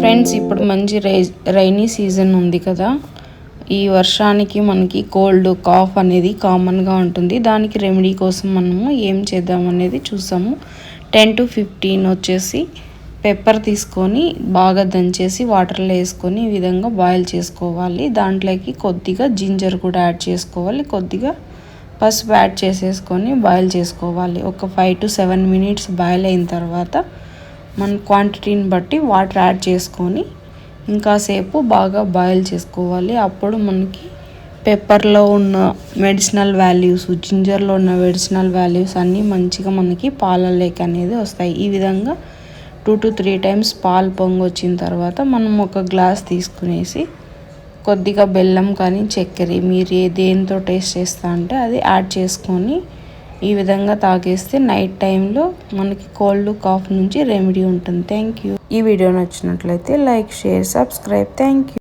Friends, ఇప్పుడు మంచి rainy season ఉంది కదా. ఈ వర్షానికి మనకి కోల్డ్ కాఫ్ అనేది కామన్గా ఉంటుంది. దానికి రెమెడీ కోసం మనము ఏం చేద్దాం అనేది చూసాము. 10 to 15 వచ్చేసి పెప్పర్ తీసుకొని బాగా దంచేసి వాటర్లో వేసుకొని ఈ విధంగా బాయిల్ చేసుకోవాలి. దాంట్లోకి కొద్దిగా జింజర్ కూడా యాడ్ చేసుకోవాలి. కొద్దిగా పసుపు యాడ్ చేసేసుకొని బాయిల్ చేసుకోవాలి. ఒక 5 to 7 minutes బాయిల్ అయిన తర్వాత మన క్వాంటిటీని బట్టి వాటర్ యాడ్ చేసుకొని ఇంకాసేపు బాగా బాయిల్ చేసుకోవాలి. అప్పుడు మనకి పెప్పర్లో ఉన్న మెడిసినల్ వాల్యూస్, జింజర్లో ఉన్న మెడిసినల్ వాల్యూస్ అన్నీ మంచిగా మనకి పాలలోకి అనేది వస్తాయి. ఈ విధంగా 2 to 3 times పాలు పొంగి వచ్చిన తర్వాత మనం ఒక గ్లాస్ తీసుకునేసి కొద్దిగా బెల్లం కానీ చక్కెర మీరు దేంతో టేస్ట్ చేస్తా అంటే అది యాడ్ చేసుకొని ఈ విధంగా తాగేస్తే నైట్ టైంలో మనకి కోల్డ్ కాఫ్ నుంచి రెమెడీ ఉంటుంది. Thank you. ఈ వీడియో నచ్చినట్లయితే like, share, subscribe. Thank you.